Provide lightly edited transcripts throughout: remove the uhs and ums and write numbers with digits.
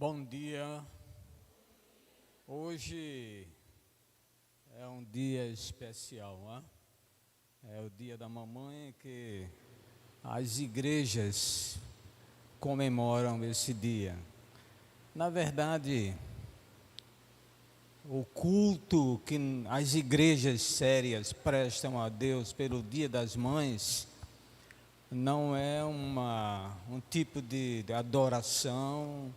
Bom dia. Hoje é um dia especial, né? É o dia da mamãe que as igrejas comemoram esse dia. Na verdade, o culto que as igrejas sérias prestam a Deus pelo Dia das Mães não é um tipo de adoração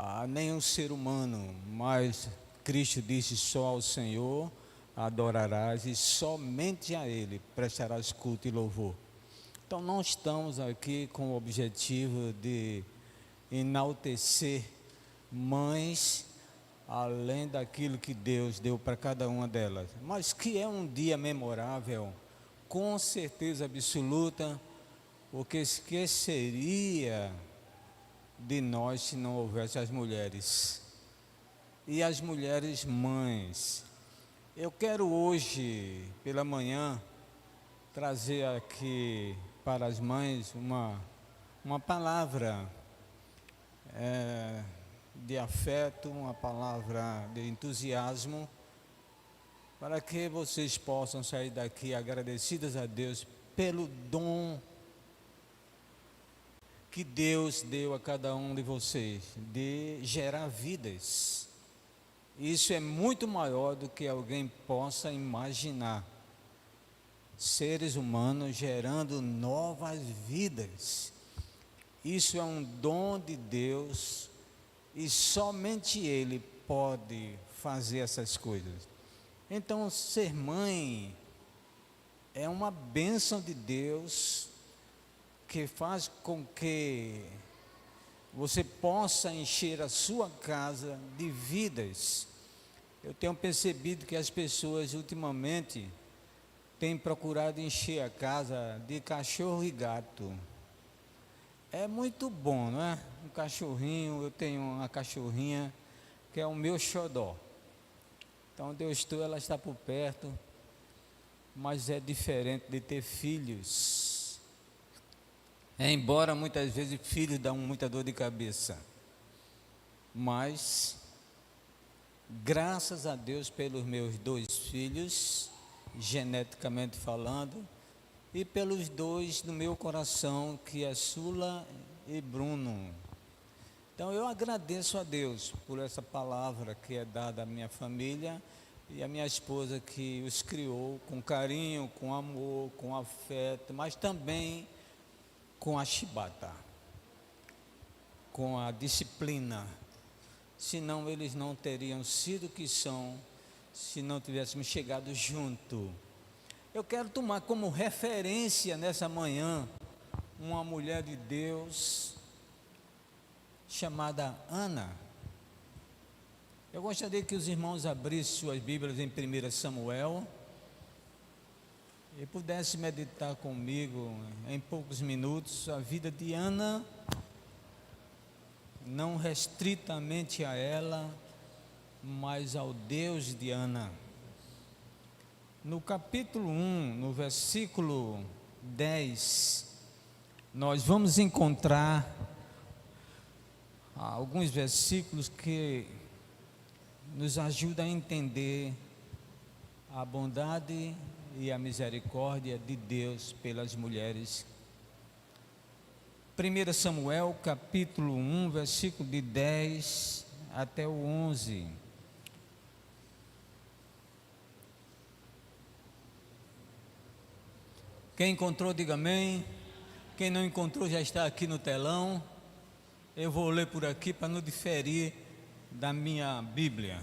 a nenhum ser humano, mas Cristo disse: só ao Senhor adorarás e somente a Ele prestarás culto e louvor. Então não estamos aqui com o objetivo de enaltecer mães além daquilo que Deus deu para cada uma delas, mas que é um dia memorável, com certeza absoluta, porque que seria de nós se não houvesse as mulheres e as mulheres mães. Eu quero hoje pela manhã trazer aqui para as mães uma palavra de afeto, uma palavra de entusiasmo, para que vocês possam sair daqui agradecidas a Deus pelo dom que Deus deu a cada um de vocês, de gerar vidas. Isso é muito maior do que alguém possa imaginar. Seres humanos gerando novas vidas. Isso é um dom de Deus e somente Ele pode fazer essas coisas. Então, ser mãe é uma bênção de Deus que faz com que você possa encher a sua casa de vidas. Eu tenho percebido que as pessoas ultimamente têm procurado encher a casa de cachorro e gato. É muito bom, não é? Um cachorrinho, eu tenho uma cachorrinha que é o meu xodó. Então, onde eu estou, ela está por perto, mas é diferente de ter filhos. Embora muitas vezes filhos dão muita dor de cabeça, mas graças a Deus pelos meus 2 filhos, geneticamente falando, e pelos 2 no meu coração, que é Sula e Bruno. Então eu agradeço a Deus por essa palavra que é dada à minha família e à minha esposa, que os criou com carinho, com amor, com afeto, mas também com a chibata, com a disciplina. Senão eles não teriam sido o que são, se não tivéssemos chegado junto. Eu quero tomar como referência nessa manhã uma mulher de Deus chamada Ana. Eu gostaria que os irmãos abrissem suas Bíblias em 1 Samuel e pudesse meditar comigo em poucos minutos a vida de Ana, não restritamente a ela, mas ao Deus de Ana. No capítulo 1, no versículo 10, nós vamos encontrar alguns versículos que nos ajudam a entender a bondade e a misericórdia de Deus pelas mulheres. 1 Samuel capítulo 1, versículo de 10 até o 11. Quem encontrou, diga amém. Quem não encontrou, já está aqui no telão. Eu vou ler por aqui para não diferir da minha Bíblia.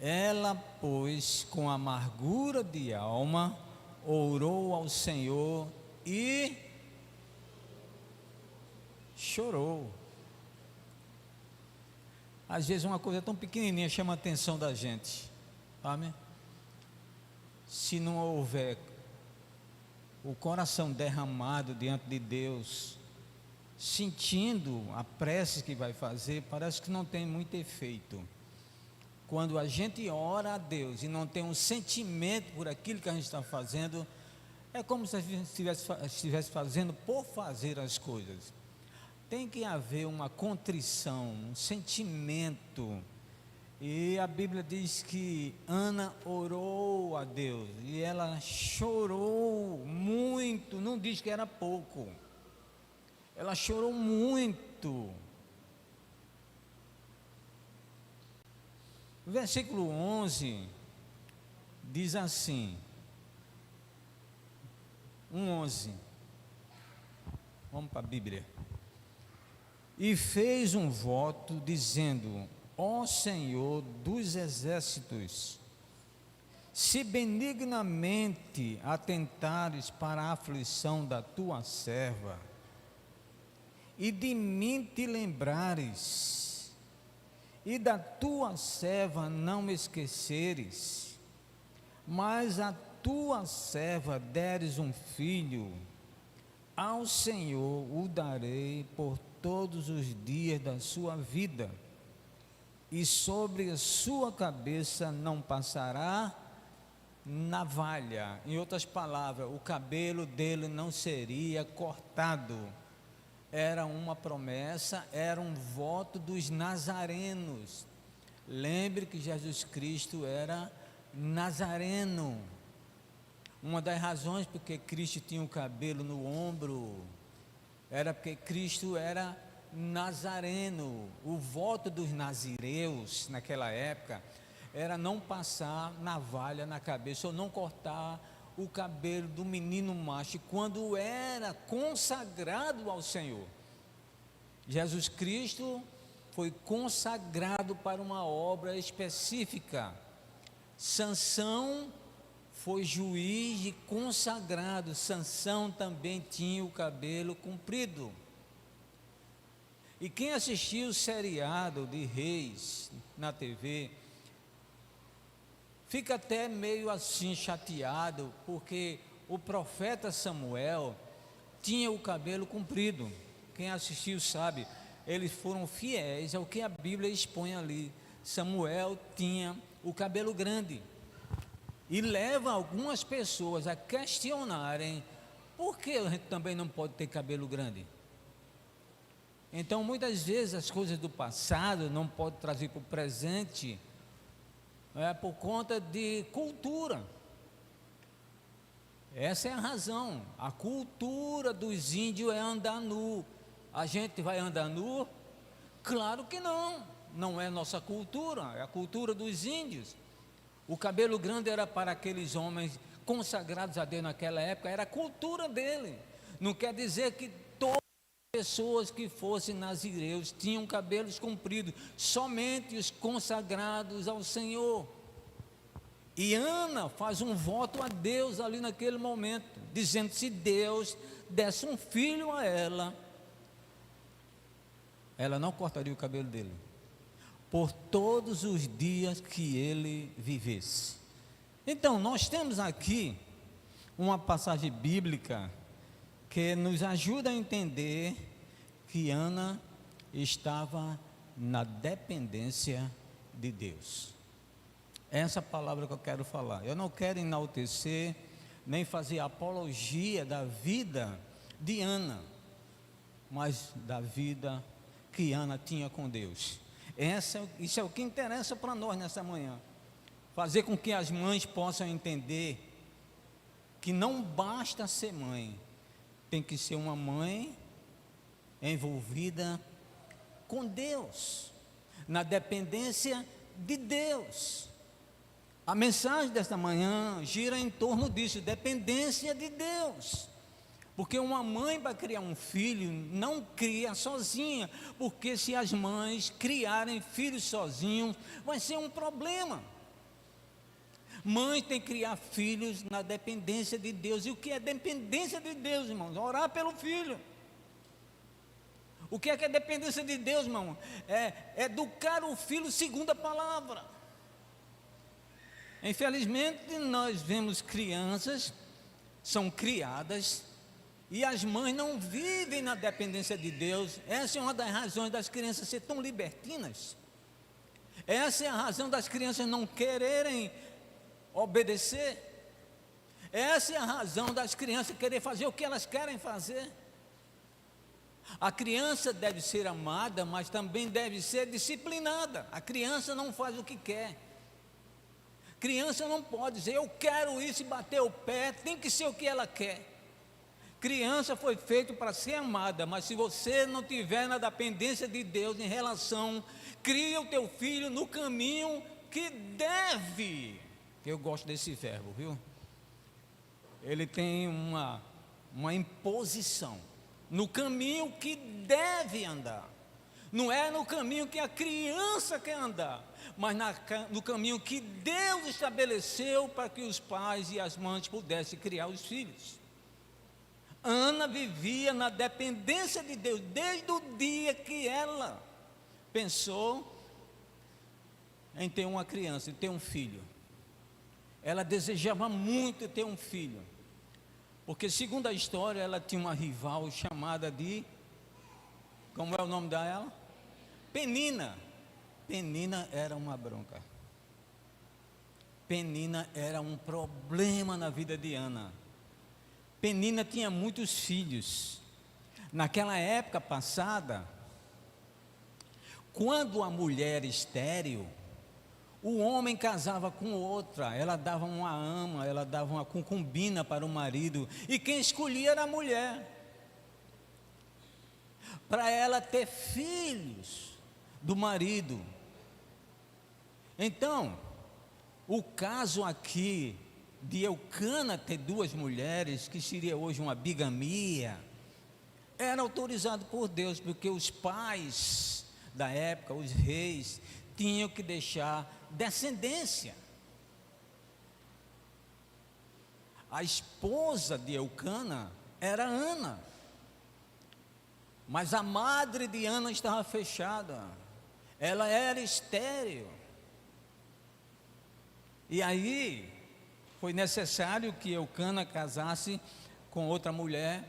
Ela, pois, com amargura de alma, orou ao Senhor e chorou. Às vezes uma coisa tão pequenininha chama a atenção da gente, sabe? Se não houver o coração derramado diante de Deus, sentindo a prece que vai fazer, parece que não tem muito efeito. Quando a gente ora a Deus e não tem um sentimento por aquilo que a gente está fazendo, é como se a gente estivesse fazendo por fazer as coisas. tem que haver uma contrição, um sentimento. E a Bíblia diz que Ana orou a Deus e ela chorou muito, não diz que era pouco, ela chorou muito. O versículo 11 diz assim, 1:11, vamos para a Bíblia. E fez um voto dizendo: ó Senhor dos exércitos, se benignamente atentares para a aflição da tua serva, e de mim te lembrares, e da tua serva não me esqueceres, mas a tua serva deres um filho, ao Senhor o darei por todos os dias da sua vida, e sobre a sua cabeça não passará navalha. Em outras palavras, o cabelo dele não seria cortado. Era uma promessa, era um voto dos nazarenos. Lembre que Jesus Cristo era nazareno. Uma das razões porque Cristo tinha o cabelo no ombro era porque Cristo era nazareno. O voto dos nazireus naquela época era não passar navalha na cabeça ou não cortar o cabelo do menino macho quando era consagrado ao Senhor. Jesus Cristo foi consagrado para uma obra específica. Sansão foi juiz e consagrado. Sansão também tinha o cabelo comprido. E quem assistiu o seriado de Reis na TV, fica até meio assim chateado, porque o profeta Samuel tinha o cabelo comprido. Quem assistiu sabe, eles foram fiéis ao que a Bíblia expõe ali. Samuel tinha o cabelo grande. E leva algumas pessoas a questionarem: por que a gente também não pode ter cabelo grande? Então, muitas vezes as coisas do passado não pode trazer para o presente, por conta de cultura. Essa é a razão. A cultura dos índios é andar nu. A gente vai andar nu? Claro que não. Não é nossa cultura, é a cultura dos índios. O cabelo grande era para aqueles homens consagrados a Deus naquela época, era a cultura dele. Não quer dizer que todas as pessoas que fossem nazireus tinham cabelos compridos, somente os consagrados ao Senhor. E Ana faz um voto a Deus ali naquele momento, dizendo: se Deus desse um filho a ela, ela não cortaria o cabelo dele por todos os dias que ele vivesse. Então, nós temos aqui uma passagem bíblica que nos ajuda a entender que Ana estava na dependência de Deus. Essa palavra que eu quero falar. Eu não quero enaltecer, nem fazer apologia da vida de Ana, mas da vida que Ana tinha com Deus. Isso é o que interessa para nós nessa manhã. Fazer com que as mães possam entender que não basta ser mãe, tem que ser uma mãe envolvida com Deus, na dependência de Deus. A mensagem desta manhã gira em torno disso, dependência de Deus. Porque uma mãe para criar um filho não cria sozinha, porque se as mães criarem filhos sozinhos, vai ser um problema. Mãe tem que criar filhos na dependência de Deus. E o que é dependência de Deus, irmãos? Orar pelo filho. O que é dependência de Deus, irmão? É educar o filho segundo a palavra. Infelizmente, nós vemos crianças, são criadas, e as mães não vivem na dependência de Deus. Essa é uma das razões das crianças serem tão libertinas. Essa é a razão das crianças não quererem obedecer. Essa é a razão das crianças querer fazer o que elas querem fazer. A criança deve ser amada, mas também deve ser disciplinada. A criança não faz o que quer. Criança não pode dizer, eu quero isso e bater o pé, tem que ser o que ela quer. Criança foi feito para ser amada, mas se você não tiver na dependência de Deus em relação, cria o teu filho no caminho que deve. Eu gosto desse verbo, viu? Ele tem uma imposição. No caminho que deve andar. Não é no caminho que a criança quer andar, mas no caminho que Deus estabeleceu para que os pais e as mães pudessem criar os filhos. Ana vivia na dependência de Deus desde o dia que ela pensou em ter uma criança, em ter um filho. Ela desejava muito ter um filho, porque segundo a história, ela tinha uma rival chamada de, como é o nome dela? Penina. Penina era uma bronca. Penina era um problema na vida de Ana. Penina tinha muitos filhos. Naquela época passada, quando a mulher era estéril, o homem casava com outra, ela dava uma ama, ela dava uma concubina para o marido, e quem escolhia era a mulher, para ela ter filhos do marido. Então, o caso aqui de Eucana ter duas mulheres, que seria hoje uma bigamia, era autorizado por Deus, porque os pais da época, os reis, tinham que deixar descendência. A esposa de Eucana era Ana, mas a madre de Ana estava fechada, ela era estéril. E aí foi necessário que Eucana casasse com outra mulher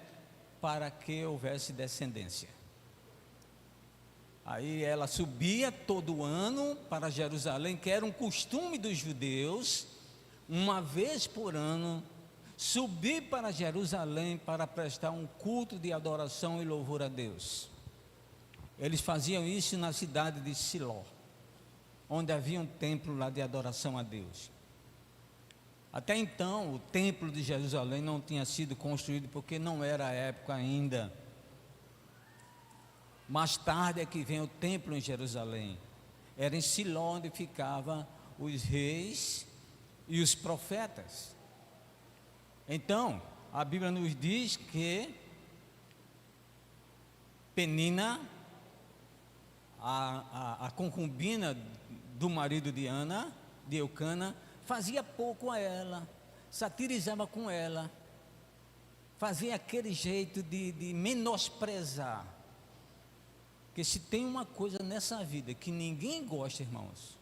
para que houvesse descendência. Aí ela subia todo ano para Jerusalém, que era um costume dos judeus, uma vez por ano, subir para Jerusalém para prestar um culto de adoração e louvor a Deus. Eles faziam isso na cidade de Siló, onde havia um templo lá de adoração a Deus. Até então, o templo de Jerusalém não tinha sido construído, porque não era a época ainda. Mais tarde é que vem o templo em Jerusalém. Era em Siló onde ficavam os reis e os profetas. Então, a Bíblia nos diz que Penina, a concubina do marido de Ana, de Eucana, fazia pouco a ela, satirizava com ela, fazia aquele jeito de menosprezar. Porque se tem uma coisa nessa vida que ninguém gosta, irmãos,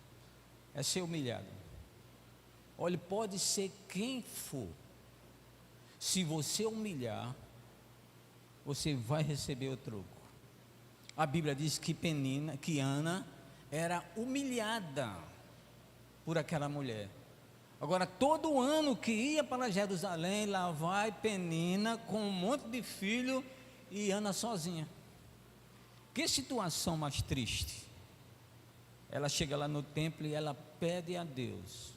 é ser humilhado. Olha, pode ser quem for, se você humilhar, você vai receber o troco. A Bíblia diz que Ana era humilhada por aquela mulher. Agora, todo ano que ia para Jerusalém, lá vai Penina com um monte de filho e Ana sozinha. Que situação mais triste. Ela chega lá no templo e ela pede a Deus,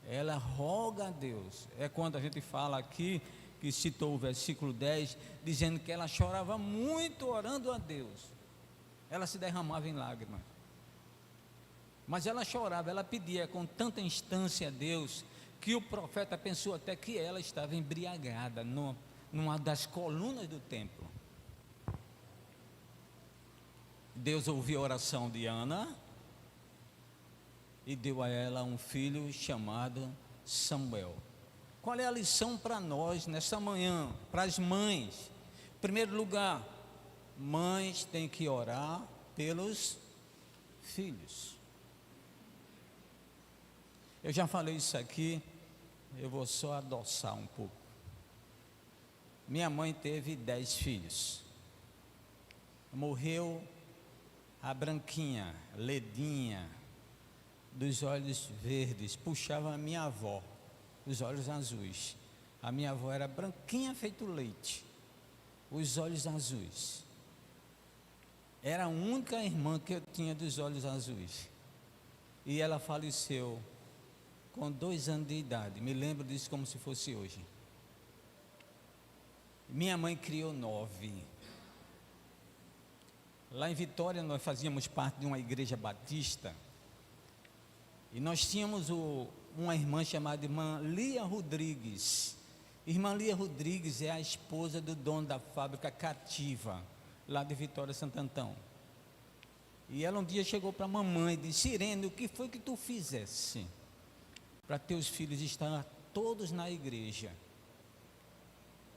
ela roga a Deus. É quando a gente fala aqui, que citou o versículo 10, dizendo que ela chorava muito orando a Deus. Ela se derramava em lágrimas. Mas ela chorava, ela pedia com tanta instância a Deus, que o profeta pensou até que ela estava embriagada numa das colunas do templo. Deus ouviu a oração de Ana e deu a ela um filho chamado Samuel. Qual é a lição para nós nessa manhã, para as mães? Em primeiro lugar, mães têm que orar pelos filhos. Eu já falei isso aqui, eu vou só adoçar um pouco. Minha mãe teve 10 filhos. Morreu a branquinha, ledinha, dos olhos verdes, puxava a minha avó, os olhos azuis. A minha avó era branquinha feito leite. os olhos azuis. Era a única irmã que eu tinha dos olhos azuis. E ela faleceu com 2 anos de idade. Me lembro disso como se fosse hoje. Minha mãe criou 9. Lá em Vitória nós fazíamos parte de uma igreja batista. E nós tínhamos uma irmã chamada irmã Lia Rodrigues. Irmã Lia Rodrigues é a esposa do dono da fábrica Cativa, lá de Vitória, Santo Antão. E ela um dia chegou para a mamãe e disse: Irene, o que foi que tu fizesse para teus filhos estar todos na igreja?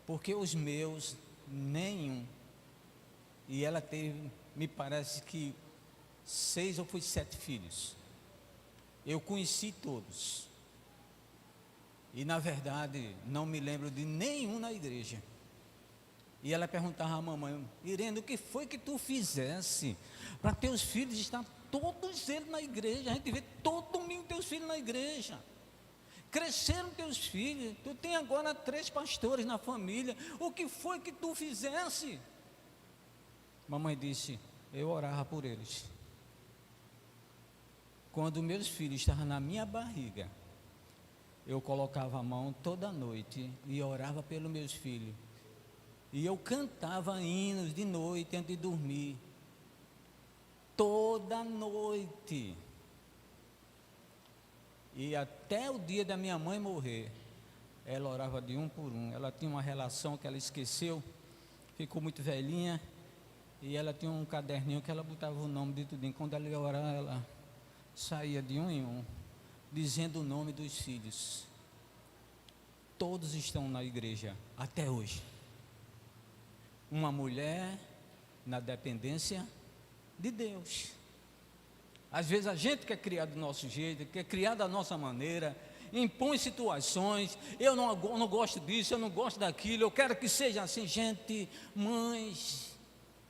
Porque os meus, nenhum. E ela teve, me parece que 6 ou foi 7 filhos. Eu conheci todos. E na verdade, não me lembro de nenhum na igreja. E ela perguntava à mamãe: Irene, o que foi que tu fizesse para teus filhos estar todos eles na igreja? A gente vê todo domingo teus filhos na igreja. Cresceram teus filhos, tu tem agora 3 pastores na família. O que foi que tu fizesse? Mamãe disse: eu orava por eles. Quando meus filhos estavam na minha barriga, eu colocava a mão toda noite e orava pelos meus filhos. E eu cantava hinos de noite antes de dormir. Toda noite. E até o dia da minha mãe morrer, ela orava de um por um. Ela tinha uma relação que ela esqueceu, ficou muito velhinha. E ela tinha um caderninho que ela botava o nome de tudinho. Quando ela ia orar, ela saía de um em um, dizendo o nome dos filhos. Todos estão na igreja até hoje. Uma mulher na dependência de Deus. Às vezes a gente quer criar do nosso jeito, quer criar da nossa maneira, impõe situações. Eu não gosto disso, eu não gosto daquilo, eu quero que seja assim. Gente, mães,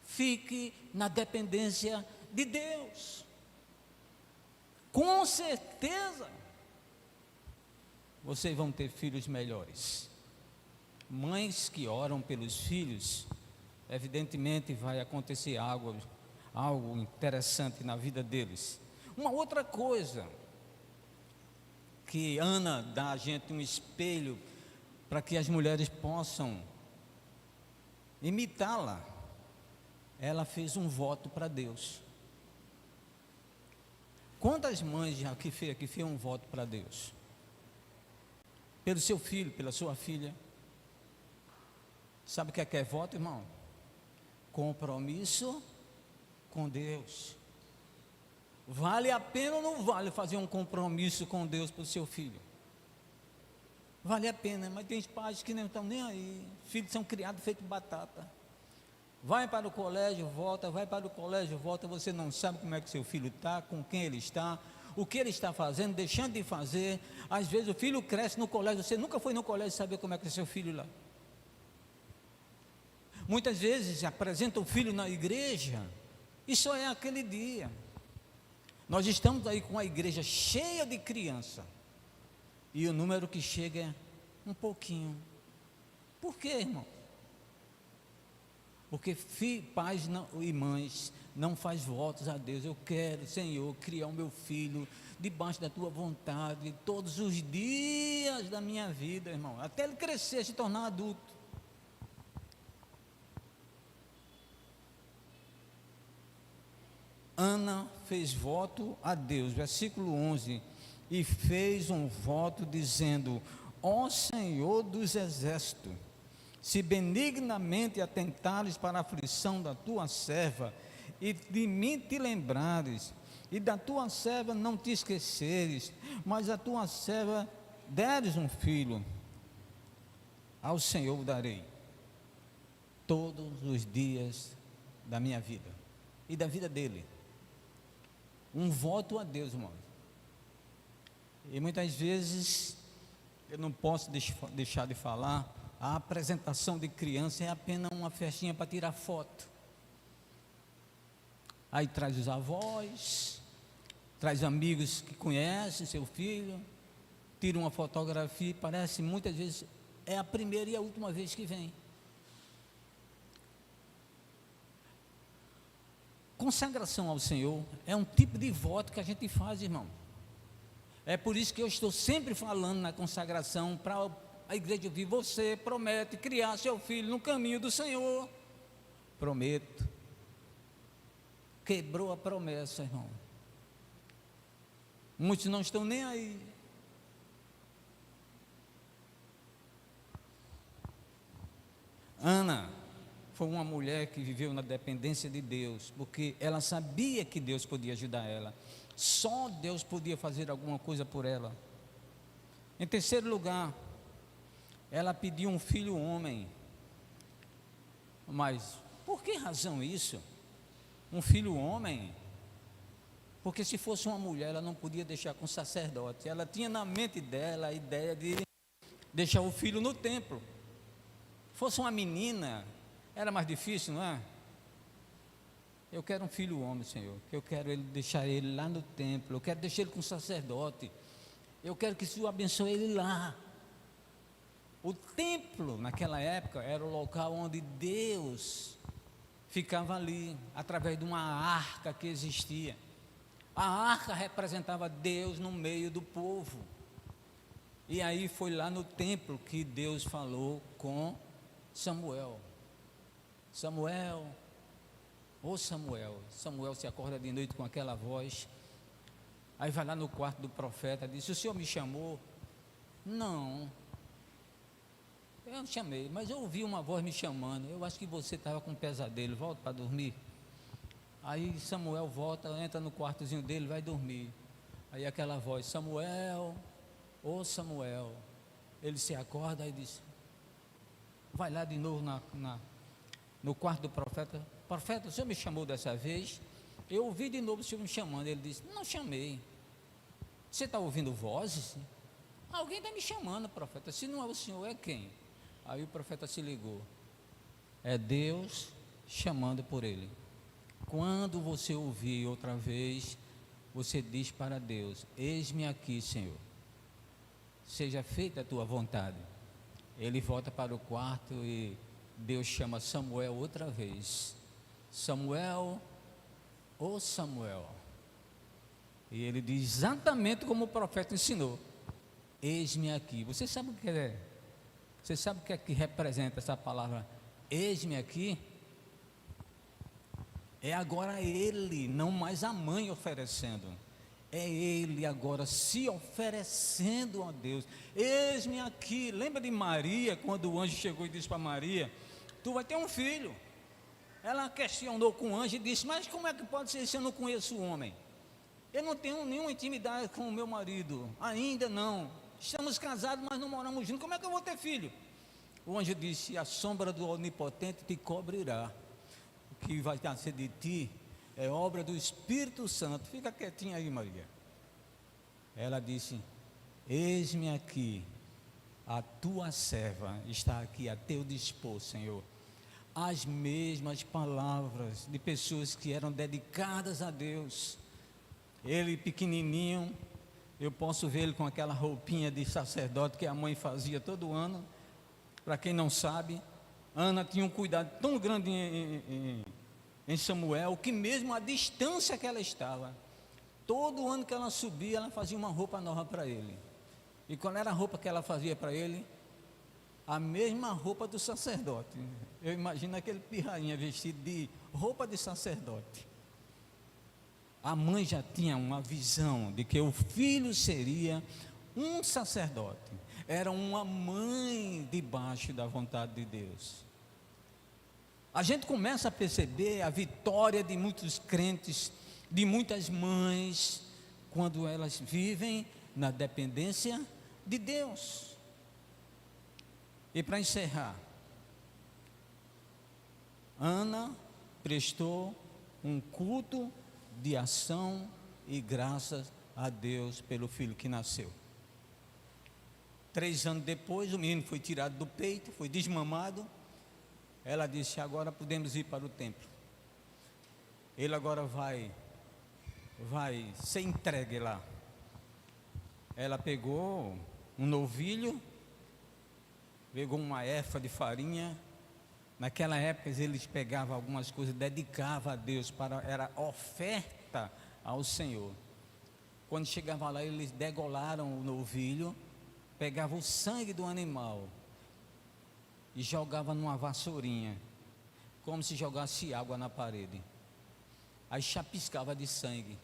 fique na dependência de Deus. Com certeza vocês vão ter filhos melhores. Mães que oram pelos filhos, evidentemente vai acontecer algo interessante na vida deles. Uma outra coisa, que Ana dá a gente um espelho para que as mulheres possam imitá-la. Ela fez um voto para Deus. Quantas mães já que fez um voto para Deus? Pelo seu filho, pela sua filha. Sabe o que é voto, irmão? Compromisso com Deus. Vale a pena ou não vale fazer um compromisso com Deus para o seu filho? Vale a pena, mas tem pais que não estão nem aí. Filhos são criados feito batata. Vai para o colégio, volta, vai para o colégio, volta. Você não sabe como é que seu filho está, com quem ele está, o que ele está fazendo, deixando de fazer. Às vezes o filho cresce no colégio, você nunca foi no colégio saber como é que é seu filho lá. Muitas vezes apresenta o filho na igreja e só é aquele dia. Nós estamos aí com a igreja cheia de criança e o número que chega é um pouquinho. Por quê, irmão? Porque pais e mães não faz votos a Deus. Eu quero, Senhor, criar o meu filho debaixo da tua vontade todos os dias da minha vida, irmão, até ele crescer, se tornar adulto. Ana fez voto a Deus, versículo 11, e fez um voto dizendo: ó Senhor dos exércitos, se benignamente atentares para a aflição da tua serva, e de mim te lembrares, e da tua serva não te esqueceres, mas a tua serva deres um filho, ao Senhor o darei, todos os dias da minha vida, e da vida dele. Um voto a Deus, irmão. E muitas vezes, eu não posso deixar de falar, a apresentação de criança é apenas uma festinha para tirar foto. Aí traz os avós, traz amigos que conhecem seu filho, tira uma fotografia e parece muitas vezes é a primeira e a última vez que vem. consagração ao Senhor é um tipo de voto que a gente faz, irmão. É por isso que eu estou sempre falando na consagração para a igreja ouvir. Você promete criar seu filho no caminho do Senhor. Prometo. Quebrou a promessa, irmão. Muitos não estão nem aí. Ana foi uma mulher que viveu na dependência de Deus, porque ela sabia que Deus podia ajudar ela. Só Deus podia fazer alguma coisa por ela. Em terceiro lugar, ela pediu um filho homem. Mas por que razão isso? Um filho homem? Porque se fosse uma mulher, ela não podia deixar com o sacerdote. Ela tinha na mente dela a ideia de deixar o filho no templo. Se fosse uma menina, era mais difícil, não é? Eu quero um filho homem, Senhor. Eu quero deixar ele lá no templo. Eu quero deixar ele com o sacerdote. Eu quero que o Senhor abençoe ele lá. O templo, naquela época, era o local onde Deus ficava ali, através de uma arca que existia. A arca representava Deus no meio do povo. E aí foi lá no templo que Deus falou com Samuel. Samuel, ô Samuel. Samuel se acorda de noite com aquela voz. Aí vai lá no quarto do profeta, diz: o senhor me chamou? Não, eu não chamei, mas eu ouvi uma voz me chamando. Eu acho que você estava com um pesadelo, volta para dormir. Aí Samuel volta, entra no quartozinho dele, vai dormir. Aí aquela voz: Samuel, ô Samuel. Ele se acorda e diz: vai lá de novo no quarto do profeta. Profeta, o senhor me chamou dessa vez? Eu ouvi de novo o senhor me chamando. Ele disse: não chamei. Você está ouvindo vozes? Alguém está me chamando, profeta. Se não é o senhor, é quem? Aí o profeta se ligou: é Deus chamando por ele. Quando você ouvir outra vez, você diz para Deus: eis-me aqui, Senhor, seja feita a tua vontade. Ele volta para o quarto e Deus chama Samuel outra vez: Samuel, ô Samuel. E ele diz exatamente como o profeta ensinou: eis-me aqui. Você sabe o que é? Você sabe o que é que representa essa palavra eis-me aqui? É agora ele, não mais a mãe oferecendo. É ele agora se oferecendo a Deus. Eis-me aqui. Lembra de Maria, quando o anjo chegou e disse para Maria: tu vai ter um filho. Ela questionou com o anjo e disse: mas como é que pode ser se eu não conheço o homem? Eu não tenho nenhuma intimidade com o meu marido, ainda não. Estamos casados, mas não moramos juntos. Como é que eu vou ter filho? O anjo disse: a sombra do Onipotente te cobrirá. O que vai nascer de ti é obra do Espírito Santo. Fica quietinha aí, Maria. Ela disse: eis-me aqui, a tua serva está aqui a teu dispor, Senhor. As mesmas palavras de pessoas que eram dedicadas a Deus. Ele pequenininho, eu posso ver ele com aquela roupinha de sacerdote que a mãe fazia todo ano. Para quem não sabe, Ana tinha um cuidado tão grande em Samuel, que mesmo a distância que ela estava, todo ano que ela subia, ela fazia uma roupa nova para ele. E qual era a roupa que ela fazia para ele? A mesma roupa do sacerdote. Eu imagino aquele pirrainha vestido de roupa de sacerdote. A mãe já tinha uma visão de que o filho seria um sacerdote. Era uma mãe debaixo da vontade de Deus. A gente começa a perceber a vitória de muitos crentes, de muitas mães, quando elas vivem na dependência de Deus. E para encerrar, Ana prestou um culto de ação e graças a Deus pelo filho que nasceu. 3 anos depois, o menino foi tirado do peito, foi desmamado. Ela disse: agora podemos ir para o templo. Ele agora vai ser entregue lá. Ela pegou um novilho, pegou uma efa de farinha, Naquela época eles pegavam algumas coisas, dedicavam a Deus, era oferta ao Senhor. Quando chegava lá, eles degolaram o novilho, pegavam o sangue do animal e jogavam numa vassourinha, como se jogasse água na parede. Aí chapiscava de sangue.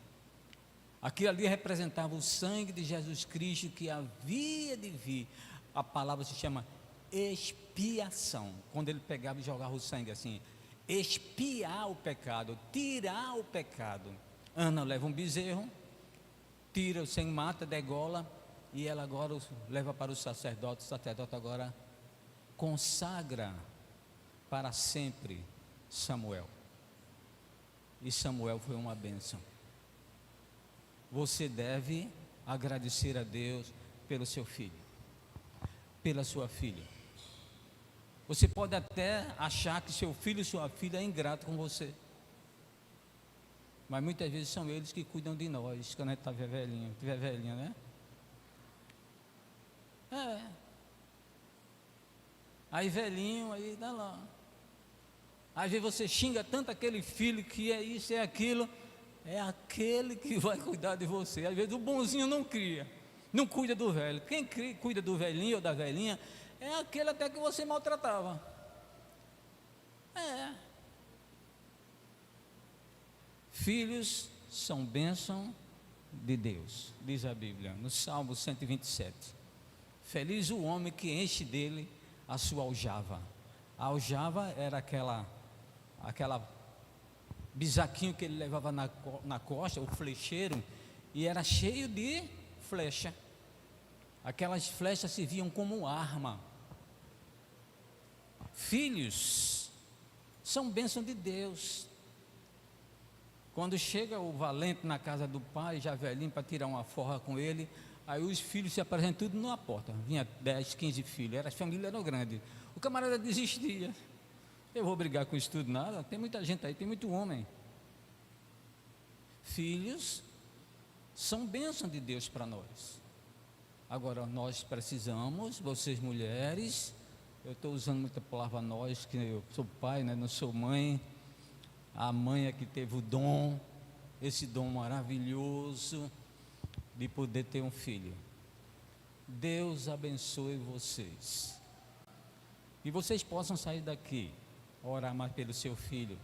Aquilo ali representava o sangue de Jesus Cristo que havia de vir. A palavra se chama expiação. Quando ele pegava e jogava o sangue assim, expiar o pecado, tirar o pecado. Ana leva um bezerro, tira o sangue, mata, degola, e ela agora leva para o sacerdote. O sacerdote agora consagra para sempre Samuel. E Samuel foi uma bênção. Você deve agradecer a Deus pelo seu filho, pela sua filha. Você pode até achar que seu filho e sua filha é ingrato com você, mas muitas vezes são eles que cuidam de nós quando a gente está velhinho, tiver velhinha, né? Aí velhinho, aí dá lá. Às vezes você xinga tanto aquele filho que é isso, é aquilo. É aquele que vai cuidar de você. Às vezes o bonzinho não cria, não cuida do velho. Quem cuida do velhinho ou da velhinha é aquele até que você maltratava. Filhos são bênção de Deus, diz a Bíblia no Salmo 127. Feliz o homem que enche dele a sua aljava. A aljava era aquela bisaquinho que ele levava na costa, o flecheiro, e era cheio de flecha. Aquelas flechas serviam como arma. Filhos são bênção de Deus. Quando chega o valente na casa do pai, já velhinho, para tirar uma forra com ele, aí os filhos se apresentam tudo numa porta. Vinha 10, 15 filhos, as famílias eram grandes. O camarada desistia. Eu vou brigar com isso tudo, nada. Tem muita gente aí, tem muito homem. Filhos são bênção de Deus para nós. Agora nós precisamos, vocês mulheres, eu estou usando muita palavra nós, que eu sou pai, né, não sou mãe. A mãe é que teve o dom, esse dom maravilhoso de poder ter um filho. Deus abençoe vocês. E vocês possam sair daqui, orar mais pelo seu filho,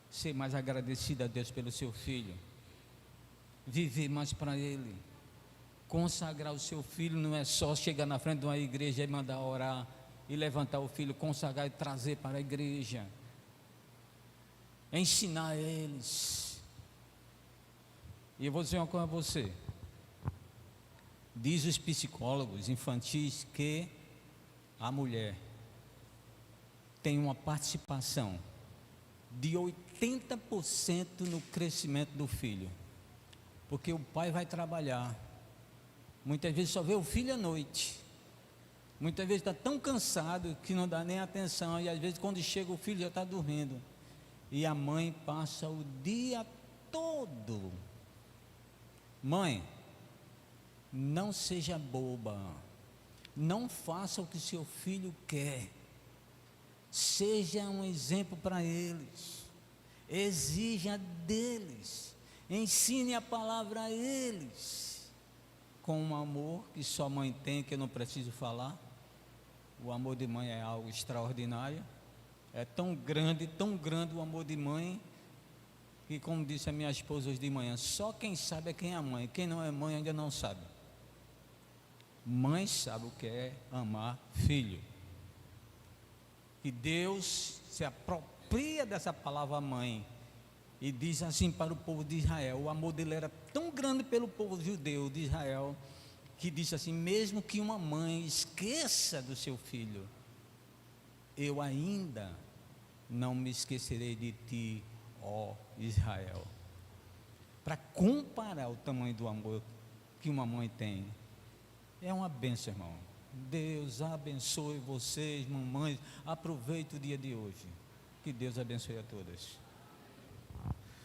ser mais agradecido a Deus pelo seu filho, viver mais para ele, consagrar o seu filho. Não é só chegar na frente de uma igreja e mandar orar e levantar o filho, consagrar e trazer para a igreja, ensinar eles. E eu vou dizer uma coisa a você, diz os psicólogos infantis que a mulher tem uma participação de 80% no crescimento do filho, porque o pai vai trabalhar, muitas vezes só vê o filho à noite, muitas vezes está tão cansado que não dá nem atenção, e às vezes quando chega o filho já está dormindo, e a mãe passa o dia todo. Mãe, não seja boba, não faça o que seu filho quer, seja um exemplo para eles, exija deles, ensine a palavra a eles, com um amor que só mãe tem, que eu não preciso falar. O amor de mãe é algo extraordinário, é tão grande o amor de mãe, que, como disse a minha esposa hoje de manhã, só quem sabe é quem é mãe, quem não é mãe ainda não sabe. Mãe sabe o que é amar filho. Que Deus se apropria dessa palavra mãe e diz assim para o povo de Israel. O amor dele era tão grande pelo povo judeu de Israel, que disse assim: mesmo que uma mãe esqueça do seu filho, eu ainda não me esquecerei de ti, ó Israel. Para comparar o tamanho do amor que uma mãe tem, é uma bênção, irmão. Deus abençoe vocês, mamães. Aproveite o dia de hoje. Que Deus abençoe a todas.